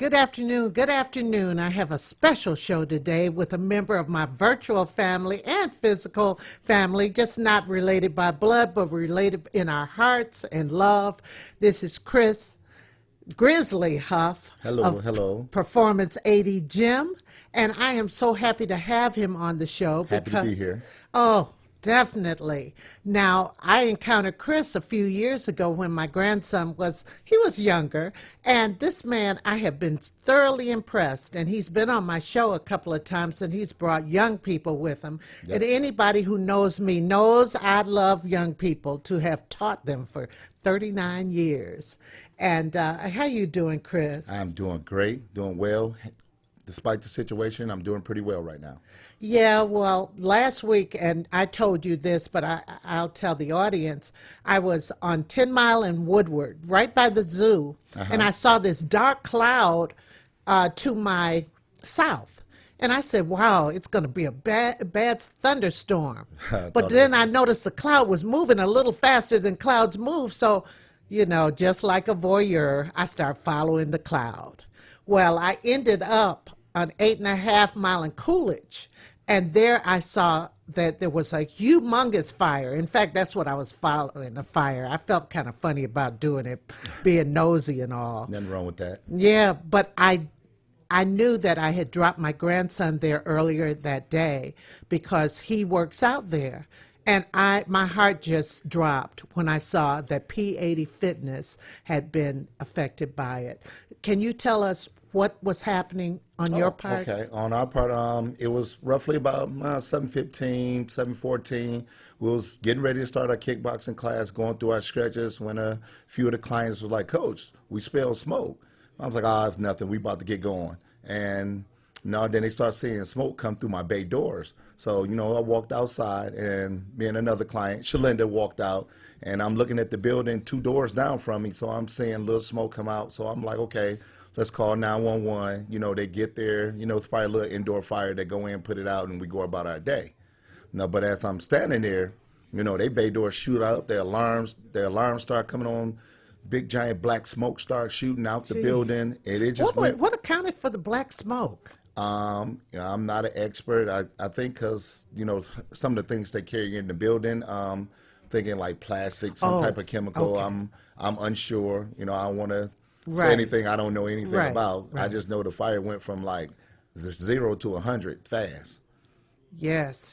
good afternoon. Good afternoon. I have a special show today with a member of my virtual family and physical family, just not related by blood, but related in our hearts and love. This is Chris Grizzly Huff Hello, of hello. Performance 80 Gym, and I am so happy to have him on the show. Happy to be here. Oh, definitely. Now, I encountered Chris a few years ago when my grandson was younger, and this man, I have been thoroughly impressed, and he's been on my show a couple of times, and he's brought young people with him. Yep. And anybody who knows me knows I love young people, to have taught them for 39 years. And how you doing, Chris? I'm doing great, doing well. Despite the situation, I'm doing pretty well right now. Yeah, well, last week, and I told you this, but I'll tell the audience, I was on 10 Mile and Woodward, right by the zoo, and I saw this dark cloud to my south. And I said, wow, it's going to be a bad thunderstorm. But then I noticed the cloud was moving a little faster than clouds move. So, just like a voyeur, I started following the cloud. Well, I ended up on 8.5 Mile in Coolidge. And there I saw that there was a humongous fire. In fact, that's what I was following, the fire. I felt kind of funny about doing it, being nosy and all. Nothing wrong with that. Yeah, but I knew that I had dropped my grandson there earlier that day because he works out there. And my heart just dropped when I saw that P80 Fitness had been affected by it. Can you tell us what was happening on your part? Okay. On our part, it was roughly about 7:15, 7:14. We was getting ready to start our kickboxing class, going through our stretches when a few of the clients was like, Coach, we smell smoke. I was like, it's nothing. We about to get going. And no, then they start seeing smoke come through my bay doors. So, I walked outside, and me and another client, Shalinda, walked out, and I'm looking at the building 2 doors down from me. So I'm seeing little smoke come out. So I'm like, okay, let's call 911. They get there. It's probably a little indoor fire. They go in, put it out, and we go about our day. No, but as I'm standing there, they bay doors shoot out. Their alarms start coming on. Big giant black smoke starts shooting out the building, and it just went. What accounted for the black smoke? I'm not an expert. I think because some of the things they carry in the building. Thinking like plastic, some type of chemical. Okay. I'm unsure. I don't want to say anything I don't know anything about. Right. I just know the fire went from like 0 to 100 fast. Yes.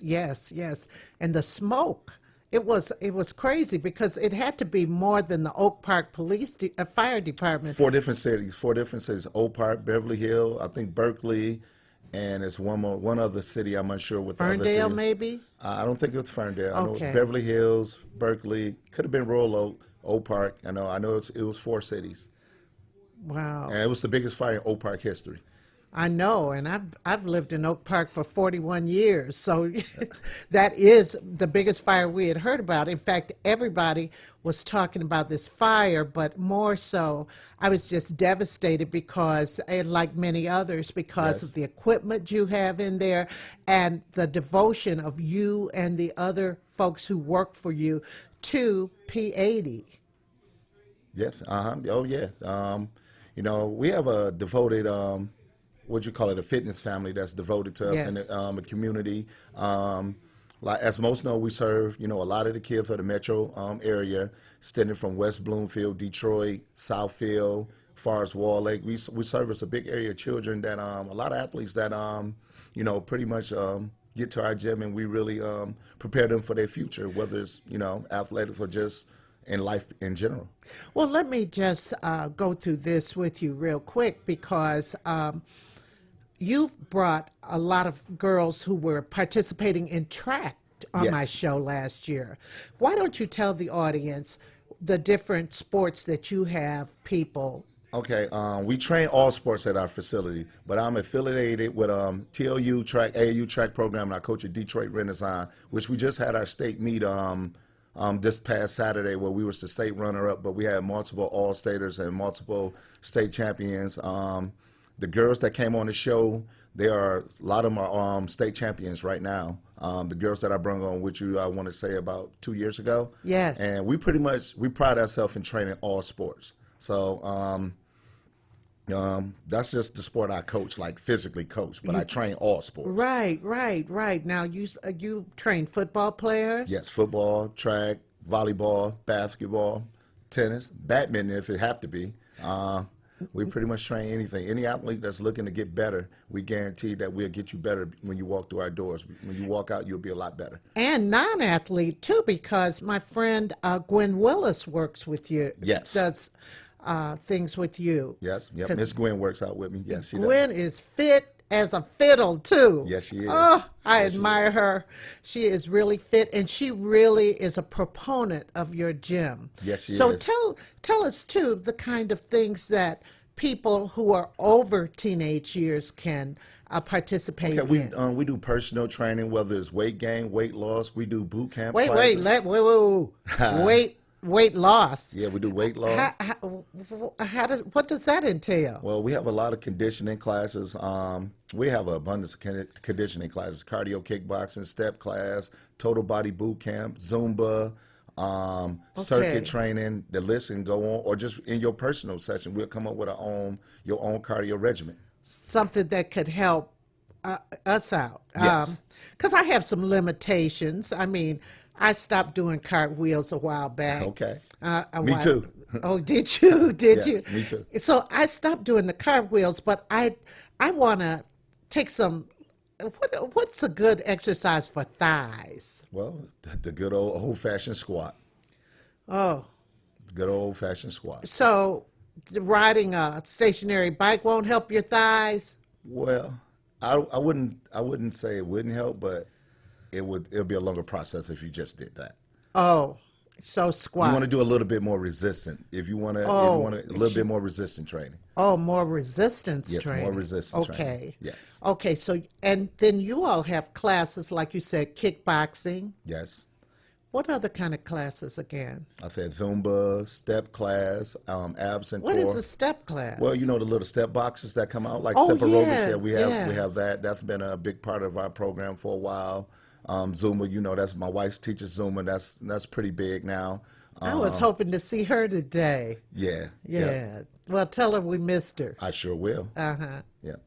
And the smoke, it was crazy because it had to be more than the Oak Park Fire Department. 4 different cities. Oak Park, Beverly Hills, I think Berkeley, and it's one other city. I'm unsure what the other city. Ferndale, maybe? I don't think it was Ferndale. I know Okay. Beverly Hills, Berkeley, could have been Royal Oak, Oak Park. I know it was 4 cities. Wow. And it was the biggest fire in Oak Park history. I know, and I've lived in Oak Park for 41 years, so that is the biggest fire we had heard about. In fact, everybody was talking about this fire, but more so, I was just devastated because, and like many others, because of the equipment you have in there and the devotion of you and the other folks who work for you to P80. Yes. Oh, yeah. We have a devoted a fitness family that's devoted to us in the community. Like as most know, we serve, a lot of the kids of the metro area, extending from West Bloomfield, Detroit, Southfield, far as Wall Lake. We service a big area of children that a lot of athletes that pretty much get to our gym, and we really prepare them for their future, whether it's athletics or just in life in general. Well, let me just go through this with you real quick because you've brought a lot of girls who were participating in track on my show last year. Why don't you tell the audience the different sports that you have people? Okay, we train all sports at our facility, but I'm affiliated with TLU track, AAU track program, and I coach at Detroit Renaissance, which we just had our state meet this past Saturday where we was the state runner-up, but we had multiple all-staters and multiple state champions. The girls that came on the show, a lot of them are state champions right now. The girls that I brought on with you, I want to say about 2 years ago. Yes. And we pride ourselves in training all sports. So That's just the sport I coach, like physically coach, but I train all sports. Right. Now you train football players? Yes, football, track, volleyball, basketball, tennis, badminton if it have to be. We pretty much train anything. Any athlete that's looking to get better, we guarantee that we'll get you better when you walk through our doors. When you walk out, you'll be a lot better. And non-athlete too, because my friend Gwen Willis works with you. Yes. Does things with you. Yes, yep. 'Cause Miss Gwen works out with me. Yes, she Gwen does. is fit as a fiddle too. Yes, she is. Oh, I Yes, she admire her. She is really fit, and she really is a proponent of your gym. Yes, she so is. tell us too the kind of things that people who are over teenage years can participate Okay, in. we do personal training, whether it's weight gain, weight loss. We do boot camp. Wait, classes. weight loss. Yeah, we do weight loss. What does that entail? Well, we have a lot of conditioning classes. We have an abundance of conditioning classes: cardio, kickboxing, step class, total body boot camp, Zumba, circuit training. The list can go on, or just in your personal session, we'll come up with your own cardio regimen. Something that could help us out. Yes. Because I have some limitations. I mean, I stopped doing cartwheels a while back. Okay. A Me while- too. Oh, did you? Did Yes, you? me too. So I stopped doing the cartwheels, but I want to take some. What's a good exercise for thighs? Well, the good old-fashioned squat. Oh, Good old-fashioned squat. so riding a stationary bike won't help your thighs? Well, I wouldn't say it wouldn't help, but it'll be a longer process if you just did that. Oh, so squat. You want to do a little bit more resistant. If you want to, a little bit more resistant training. Oh, more resistance Yes, training. more resistance Okay. training. Yes. Okay, so, and then you all have classes, like you said, kickboxing. Yes. What other kind of classes again? I said Zumba, step class, abs and What core. is a step class? Well, you know the little step boxes that come out like Oh, step aerobics. yeah, Yeah, we yeah. have that. That's been a big part of our program for a while. Zumba, you know, that's my wife teaches Zumba. That's pretty big now. I was hoping to see her today. Yeah. Yeah. Well, tell her we missed her. I sure will. Uh-huh. Yeah.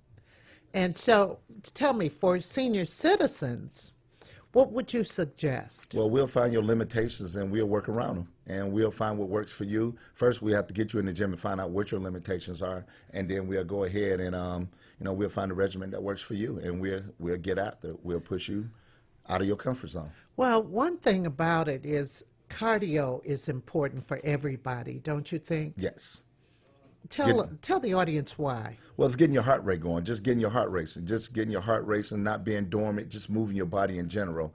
And so, tell me, for senior citizens, what would you suggest? Well, we'll find your limitations and we'll work around them. And we'll find what works for you. First, we have to get you in the gym and find out what your limitations are. And then we'll go ahead and, we'll find a regimen that works for you. And we'll get after it. We'll push you out of your comfort zone. Well, one thing about it is cardio is important for everybody, don't you think? Yes. Tell the audience why. Well, it's getting your heart rate going, just getting your heart racing, not being dormant, just moving your body in general.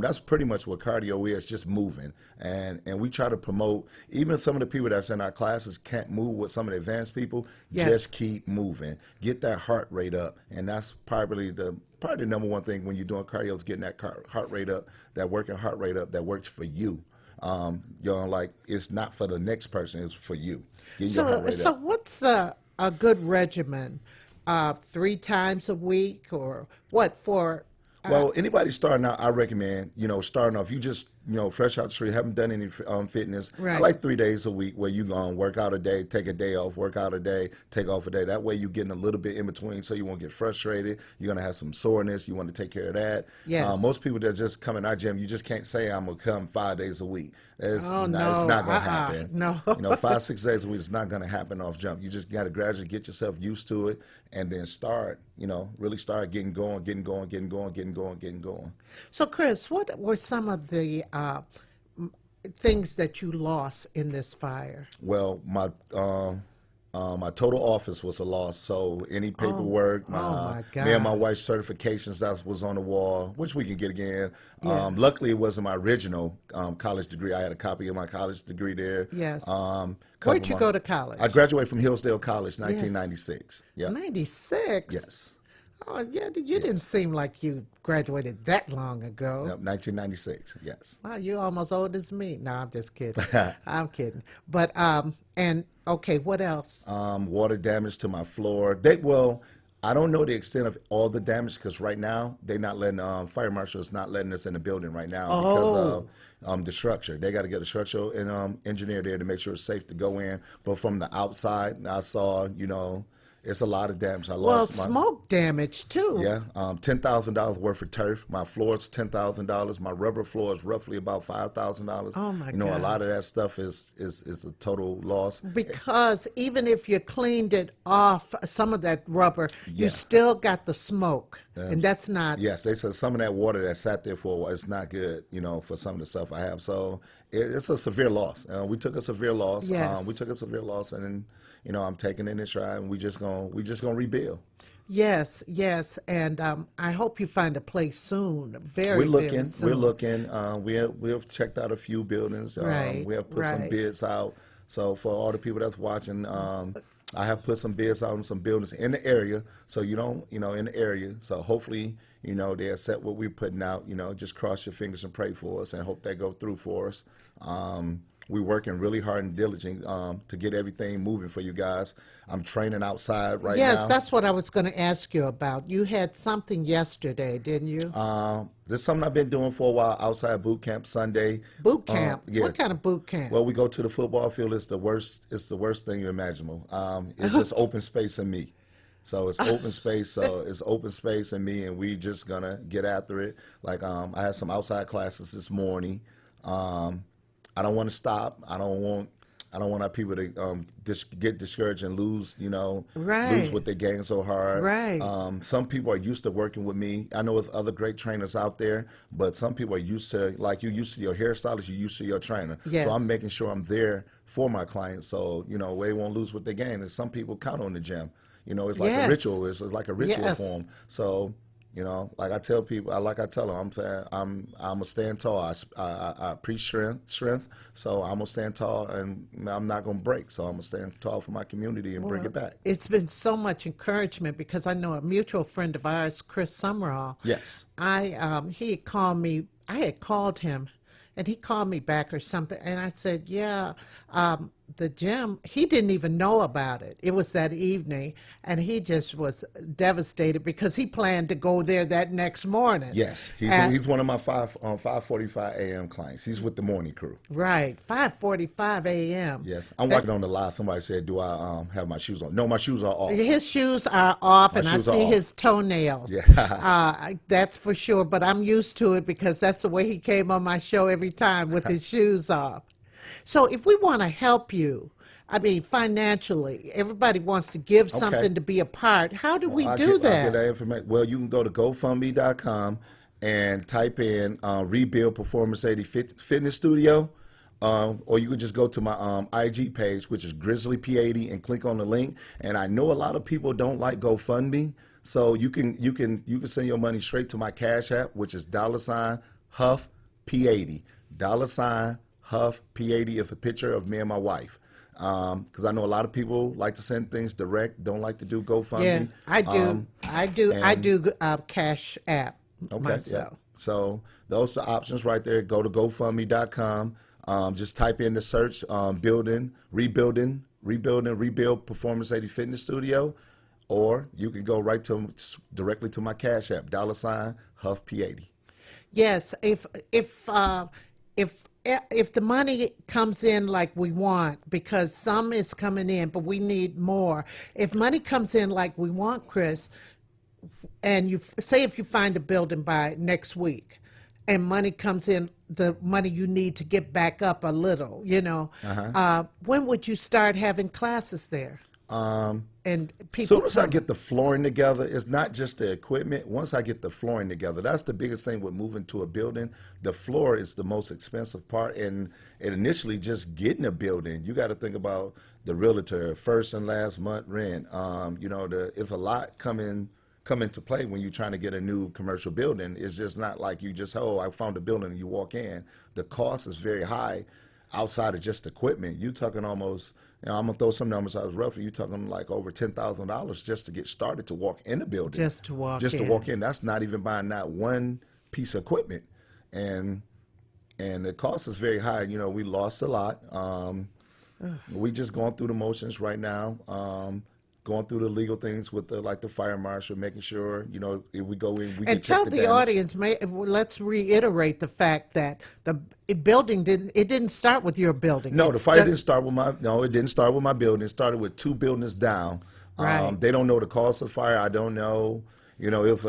That's pretty much what cardio is, just moving. And we try to promote, even some of the people that's in our classes can't move with some of the advanced people, Yes. just keep moving. Get that heart rate up. And that's probably the number one thing when you're doing cardio is getting that heart rate up, that working heart rate up that works for you. Like it's not for the next person, it's for you. Get your heart rate So up. what's a good regimen? 3 times a week or what for? Well, anybody starting out, I recommend, starting off, you just, fresh out the street, haven't done any fitness. I Right. like 3 days a week where you go and work out a day, take a day off, work out a day, take off a day. That way you're getting a little bit in between so you won't get frustrated. You're going to have some soreness. You want to take care of that. Yes. Most people that just come in our gym, you just can't say I'm going to come 5 days a week. It's Oh, not no. going to happen. No. 5, 6 days a week, it's not going to happen off jump. You just got to gradually get yourself used to it and then start, really start getting going. So, Chris, what were some of the things that you lost in this fire? Well, my total office was a loss. So any paperwork, my God. me and my wife's certifications that was on the wall, which we can get again. Yeah. Luckily, it wasn't my original college degree. I had a copy of my college degree there. Yes. Couple Where'd you of go to college? I graduated from Hillsdale College, 1996. Yeah. 96? Yes. Oh, yeah, you didn't seem like you graduated that long ago. Yep, 1996. Yes. Wow, you're almost old as me. No, I'm just kidding. I'm kidding. But, and, okay, what else? Water damage to my floor. I don't know the extent of all the damage because right now they're not letting fire marshal is not letting us in the building right now because of the structure. They got to get a structural engineer there to make sure it's safe to go in. But from the outside, I saw It's a lot of damage. I Well, lost my smoke damage too. yeah, $10,000 worth of turf. My floor is $10,000. My rubber floor is roughly about $5,000. Oh my You know, a God. lot of that stuff is a total loss. Because even if you cleaned it off, some of that rubber, you Yeah. still got the smoke. And that's not, Yes, they said some of that water that sat there for a while, it's not good, you know, for some of the stuff I have. So it's a severe loss. We took a severe loss. Yes. We took a severe loss, and then, you know, I'm taking it in stride, and we just gonna rebuild. yes, yes. And I hope you find a place soon, very, We're very looking. soon. We're looking. We have checked out a few buildings. Right, We have put some right. bids out. So for all the people that's watching, I have put some bids out on some buildings in the area. So you don't, you know, in the area. So hopefully, you know, they accept what we're putting out. You know, just cross your fingers and pray for us, and hope they go through for us. We're working really hard and diligent to get everything moving for you guys. I'm training outside right Yes, now. that's what I was going to ask you about. You had something yesterday, didn't you? This is something I've been doing for a while. Outside boot camp Sunday. Boot camp. Yeah. What kind of boot camp? Well, we go to the football field. It's the worst. It's the worst thing imaginable. It's just open space and me. So it's open space. So it's open space and me, and we just gonna get after it. Like I had some outside classes this morning. I don't want to stop. I don't want our people to get discouraged and lose. You know, Right. lose what they gained so hard. Right. Some people are used to working with me. I know there's other great trainers out there, but some people are used to, like, you're used to your hairstylist, you're used to your trainer. Yes. So I'm making sure I'm there for my clients, so you know they won't lose what they gain. And some people count on the gym. You know, it's like Yes. a ritual. It's like a ritual Yes. for them. So. You know, like I tell people, I tell them, I'm saying I'm gonna stand tall. I preach strength, so I'm gonna stand tall, and I'm not gonna break. So I'm gonna stand tall for my community and bring it back. It's been so much encouragement because I know a mutual friend of ours, Chris Summerall. Yes. He had called me. I had called him, and he called me back or something. And I said, "Yeah, the gym." He didn't even know about it. It was that evening, and he just was devastated because he planned to go there that next morning. Yes, And- he's one of my 5:45 a.m. clients. He's with the morning crew. Right, 5:45 a.m. Yes, I'm working on the live. Somebody said, "Do I have my shoes on?" No, my shoes are off. His shoes are off, and I shoes are see off. his toenails. That's for sure, but I'm used to it because that's the way he came on my show every time with his shoes off. So if we want to help you, I mean, financially, everybody wants to give something to be a part. How do we do I'll get that? that information. Well, you can go to GoFundMe.com and type in Rebuild Performance 80 Fitness Studio. Or you could just go to my IG page, which is Grizzly P80, and click on the link. And I know a lot of people don't like GoFundMe, so you can send your money straight to my Cash App, which is $Huff P80. $Huff P80 is a picture of me and my wife. Because I know a lot of people like to send things direct, don't like to do GoFundMe. Yeah, I do. I do Cash App Okay, myself. yeah. So those are options right there. Go to GoFundMe.com. Just type in the search rebuild Performance 80 Fitness Studio, or you can go directly to my Cash App, $Huff P80. Yes, if the money comes in like we want, because some is coming in, but we need more. If money comes in like we want, Chris, and you say if you find a building by next week, and money comes in, the money you need to get back up a little, when would you start having classes there? And people. As soon as I get the flooring together, it's not just the equipment. Once I get the flooring together, that's the biggest thing with moving to a building. The floor is the most expensive part, and initially just getting a building, you got to think about the realtor, first and last month rent. It's a lot come into play when you're trying to get a new commercial building. It's just not like you just, I found a building and you walk in. The cost is very high outside of just equipment. You're talking almost, I'm going to throw some numbers out roughly, you're talking like over $10,000 just to get started to walk in the building. Just to walk in. That's not even buying that one piece of equipment. And the cost is very high. We lost a lot. We just going through the motions right now. Going through the legal things with the fire marshal, making sure, if we go in, we And can tell check the the damage. audience, let's reiterate the fact that the building didn't start with your building. No, It the fire didn't start with it didn't start with my building. It started with two buildings down. Right. They don't know the cause of the fire. I don't know. It was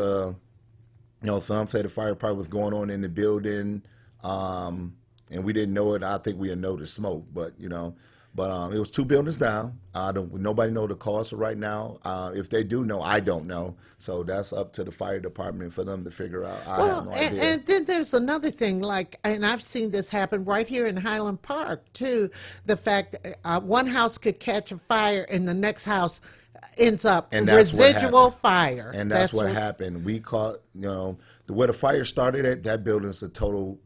some say the fire probably was going on in the building, and we didn't know it. I think we had noticed smoke, but it was two buildings down. Nobody know the cause right now. If they do know, I don't know. So that's up to the fire department for them to figure out. I have Well, no and, idea. and then there's another thing, and I've seen this happen right here in Highland Park too. The fact one house could catch a fire and the next house ends up And that's what residual happened. fire. And that's what happened. We caught, where the fire started at, that building is total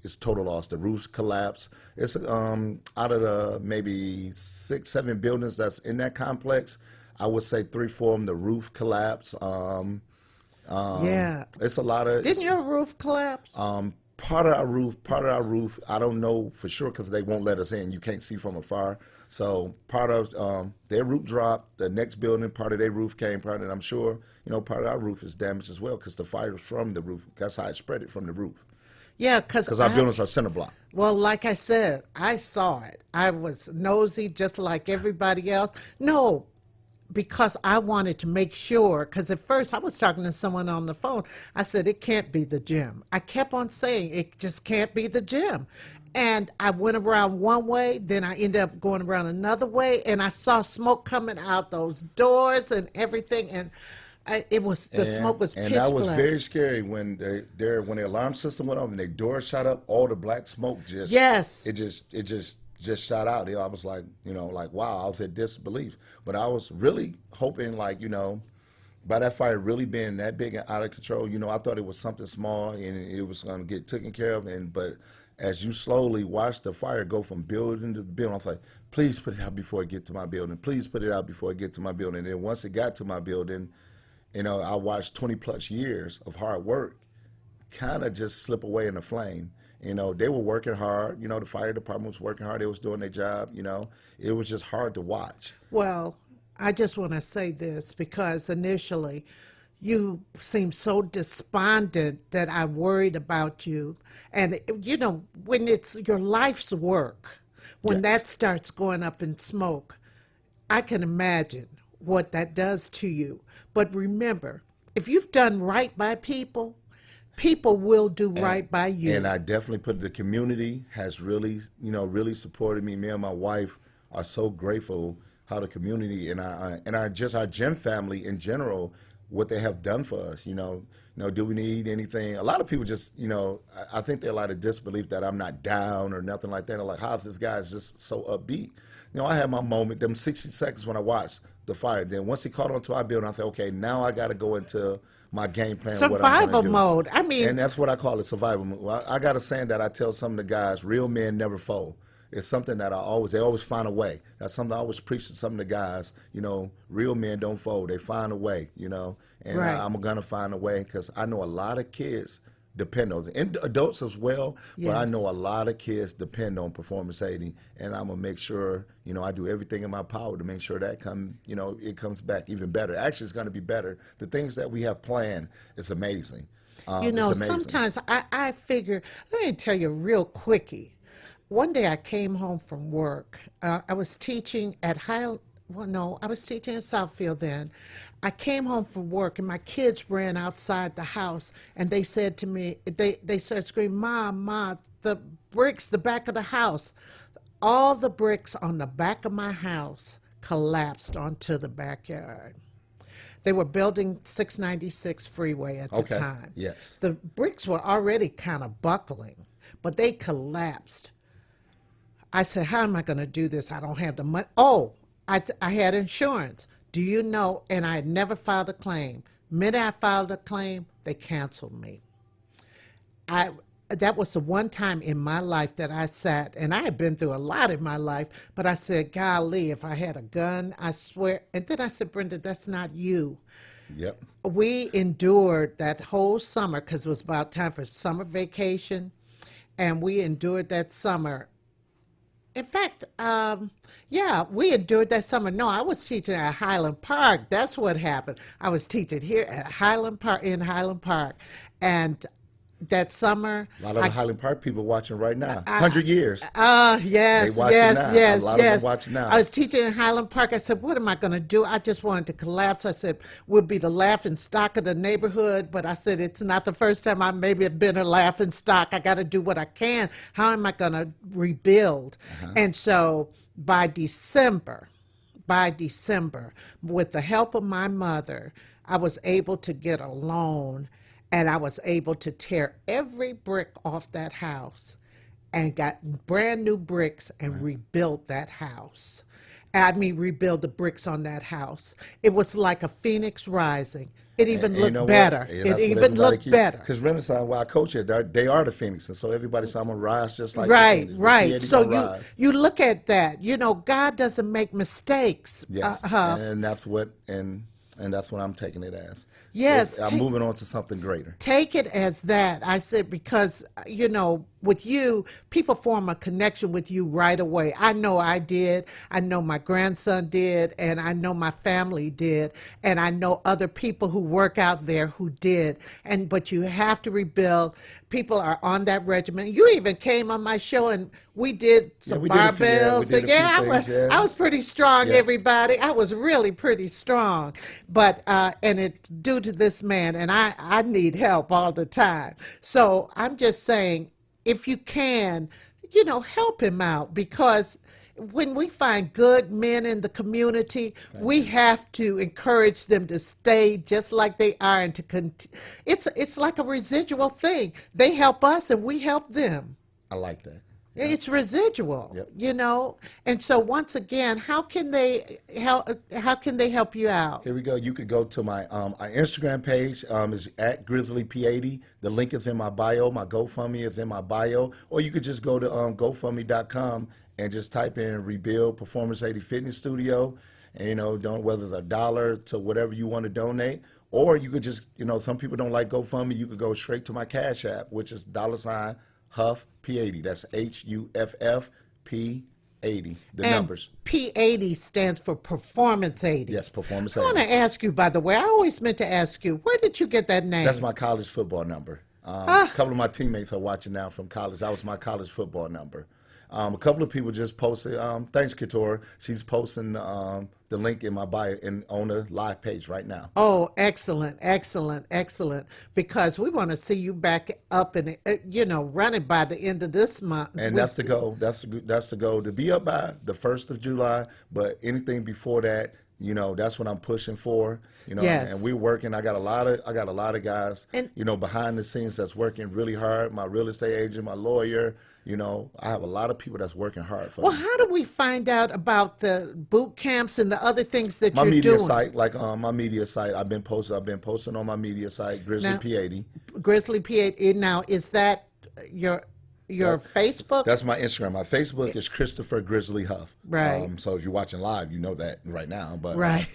loss. The roofs collapsed. It's out of the maybe 6, 7 buildings that's in that complex, I would say 3, 4 of them, the roof collapsed. Yeah. It's a lot of. Didn't your roof collapse? Part of our roof, I don't know for sure because they won't let us in. You can't see from afar. So part of their roof dropped. The next building, part of their roof came. Part, and I'm sure part of our roof is damaged as well because the fire was from the roof. That's how it spread it from the roof. Yeah, because Our buildings are center block. Well, like I said, I saw it. I was nosy just like everybody else. No, because I wanted to make sure, because at first I was talking to someone on the phone. I said, it can't be the gym. I kept on saying, it just can't be the gym. And I went around one way, then I ended up going around another way, and I saw smoke coming out those doors and everything, and the smoke was pitch And that was black. very scary when when the alarm system went off and their door shot up, all the black smoke just Yes. it just shot out. I was like, like wow, I was at disbelief. But I was really hoping by that fire really being that big and out of control, I thought it was something small and it was going to get taken care of. But as you slowly watch the fire go from building to building, I was like, please put it out before it get to my building. Please put it out before it get to my building. And then once it got to my building, I watched 20 plus years of hard work kind of just slip away in the flame. They were working hard. The fire department was working hard. They was doing their job. It was just hard to watch. Well, I just want to say this because initially you seemed so despondent that I worried about you. And, when it's your life's work, when Yes. that starts going up in smoke, I can imagine what that does to you. But remember, if you've done right by people, people will do right by you. And I definitely put the community has really, really supported me. Me and my wife are so grateful how the community and our gym family in general, what they have done for us. Do we need anything? A lot of people just, I think they're a lot of disbelief that I'm not down or nothing like that. They're like, how's this guy just so upbeat? I had my moment, them 60 seconds when I watched the fire. Then once he caught onto our building, I said, okay, now I got to go into my game plan. What I'm Survival gonna do. mode. I mean, And that's what I call it, survival mode. Well, I got a saying that I tell some of the guys, real men never fold. It's something that they always find a way. That's something I always preach to some of the guys, real men don't fold. They find a way, and Right. I'm going to find a way because I know a lot of kids depend on it, and adults as well, but I Yes. know a lot of kids depend on performance aiding, and I'm going to make sure, I do everything in my power to make sure that it comes back even better. Actually, it's going to be better. The things that we have planned is amazing. It's amazing. sometimes I figure, let me tell you real quickie. One day I came home from work. I was teaching at I was teaching in Southfield then. I came home from work and my kids ran outside the house and they said to me, they started screaming, Ma, the bricks, the back of the house. All the bricks on the back of my house collapsed onto the backyard. They were building 696 freeway at the Okay, time. yes. The bricks were already kind of buckling, but they collapsed. I said, how am I going to do this? I don't have the money. Oh, I had insurance. Do you know? And I had never filed a claim. Minute I filed a claim, they canceled me. That was the one time in my life that I sat, and I had been through a lot in my life, but I said, golly, if I had a gun, I swear. And then I said, Brenda, that's not you. Yep. We endured that whole summer because it was about time for summer vacation, and we endured that summer. In fact, we endured that summer. No, I was teaching at Highland Park. That's what happened. I was teaching here at Highland Park, in Highland Park. And that summer. A lot of the Highland Park people watching right now. 100 years. Yes, They watching yes, now. yes, A lot yes. of them watching now. I was teaching in Highland Park. I said, what am I going to do? I just wanted to collapse. I said, we'll be the laughing stock of the neighborhood. But I said, it's not the first time I maybe have been a laughing stock. I got to do what I can. How am I going to rebuild? And so by December, with the help of my mother, I was able to get a loan, and I was able to tear every brick off that house and got brand new bricks and rebuilt that house. I mean, rebuild the bricks on that house. It was like a phoenix rising. It even looked better. It even looked better. Because Renaissance, while I coach it, they are the Phoenix. And so everybody said, I'm going to rise just like the Right, Phoenix. right. So you look at that. You know, God doesn't make mistakes. Yes, and that's what I'm taking it as. Yes, I'm moving on to something greater. Take it as that. I said, because, you know, with you, people form a connection with you right away. I know I did. I know my grandson did. And I know my family did. And I know other people who work out there who did. But you have to rebuild. People are on that regimen. You even came on my show and we did some barbells. I was pretty strong, everybody. I was really pretty strong. But, and it's due to this man, and I need help all the time. So I'm just saying, if you can, you know, help him out, because when we find good men in the community, we have to encourage them to stay just like they are and to it's like a residual thing. They help us and we help them. I like that. It's residual, you know. And so once again, how can they help you out? Here we go. You could go to my Instagram page is at GrizzlyP80. The link is in my bio. My GoFundMe is in my bio. Or you could just go to GoFundMe.com and just type in Rebuild Performance 80 Fitness Studio. And, you know, whether it's $1 to whatever you want to donate. Or you could just, you know, some people don't like GoFundMe. You could go straight to my Cash App, which is $Huff P80. That's HUFF P80. The numbers. P80 stands for Performance 80. Yes, Performance 80. I want to ask you, by the way, I always meant to ask you, where did you get that name? That's my college football number. A couple of my teammates are watching now from college. That was my college football number. A couple of people just posted, thanks, Katora. She's posting the link in my bio on the live page right now. Oh, excellent, excellent, excellent. Because we want to see you back up and, you know, running by the end of this month. And that's the goal. That's the goal, to be up by the 1st of July. But anything before that, you know, that's what I'm pushing for. You know, and we're working. I got a lot of guys, you know, behind the scenes that's working really hard. My real estate agent, my lawyer. You know, I have a lot of people that's working hard for me. Well, how do we find out about the boot camps and the other things that you're doing? My media site, like my media site, I've been posting on my media site, Grizzly P80. Grizzly P80. Now, is that your Facebook? That's my Instagram. My Facebook is Christopher Grizzly Huff. Right. So if you're watching live, you know that right now. But right.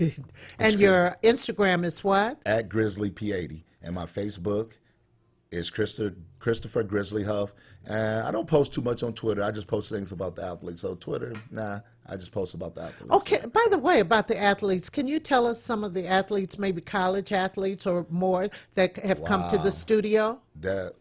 And your Instagram is what? At Grizzly P80. And my Facebook is Christopher Grizzly Huff. And I don't post too much on Twitter. I just post things about the athletes. So Twitter, I just post about the athletes. Okay. By the way, about the athletes, can you tell us some of the athletes, maybe college athletes or more, that have come to the studio? The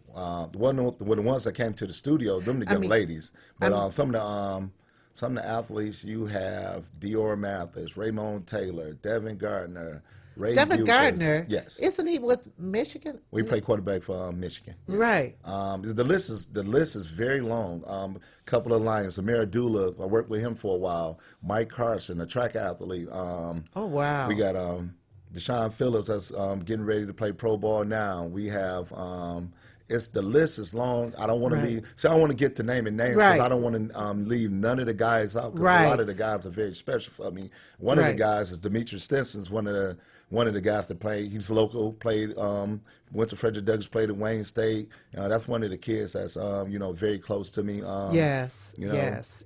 ones that came to the studio, them the young ladies. But some of the athletes, you have Dior Mathis, Raymond Taylor, Devin Gardner, Devin Buford. Gardner, yes, isn't he with Michigan? We play quarterback for Michigan. Yes. Right. The list is very long. A couple of Lions, Amir Abdullah, I worked with him for a while. Mike Carson, a track athlete. Oh wow. We got Deshaun Phillips that's getting ready to play pro ball now. We have the list is long. I don't want to leave. So I don't want to get to naming names because I don't want to leave none of the guys out, because a lot of the guys are very special for me. One of the guys is Demetrius Stinson's one of the guys that played. He's local. Played. Went to Frederick Douglass. Played at Wayne State. That's one of the kids that's very close to me. Yes. You know, yes.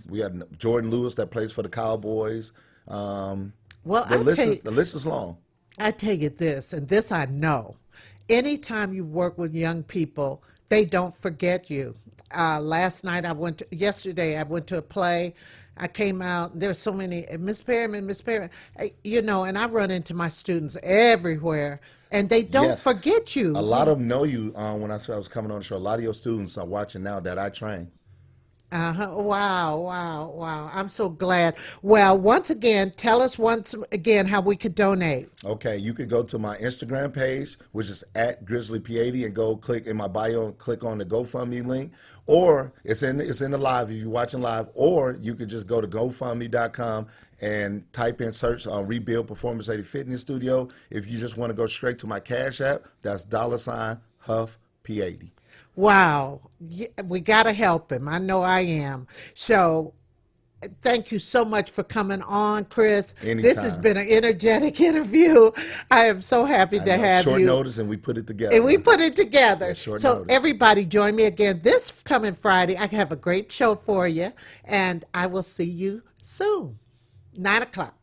We got Jordan Lewis that plays for the Cowboys. Well, the list is long. I tell you this, and this I know. Anytime you work with young people, they don't forget you. Yesterday I went to a play. I came out, there's so many, Miss Perryman, and I run into my students everywhere. and they don't Yes. forget you. A lot of them know you. When I said I was coming on the show, a lot of your students are watching now that I train. Wow, wow, wow. I'm so glad. Well, once again, tell us once again how we could donate. Okay, you could go to my Instagram page, which is at GrizzlyP80, and go click in my bio and click on the GoFundMe link. Or it's in the live if you're watching live, or you could just go to GoFundMe.com and type in search on Rebuild Performance 80 Fitness Studio. If you just want to go straight to my Cash App, that's $Huff P80. Wow. We got to help him. I know I am. So thank you so much for coming on, Chris. Anytime. This has been an energetic interview. I am so happy to have short you. notice, and we put it together. And we put it together. Yeah, short so notice. everybody join me again this coming Friday. I have a great show for you, and I will see you soon. 9 o'clock.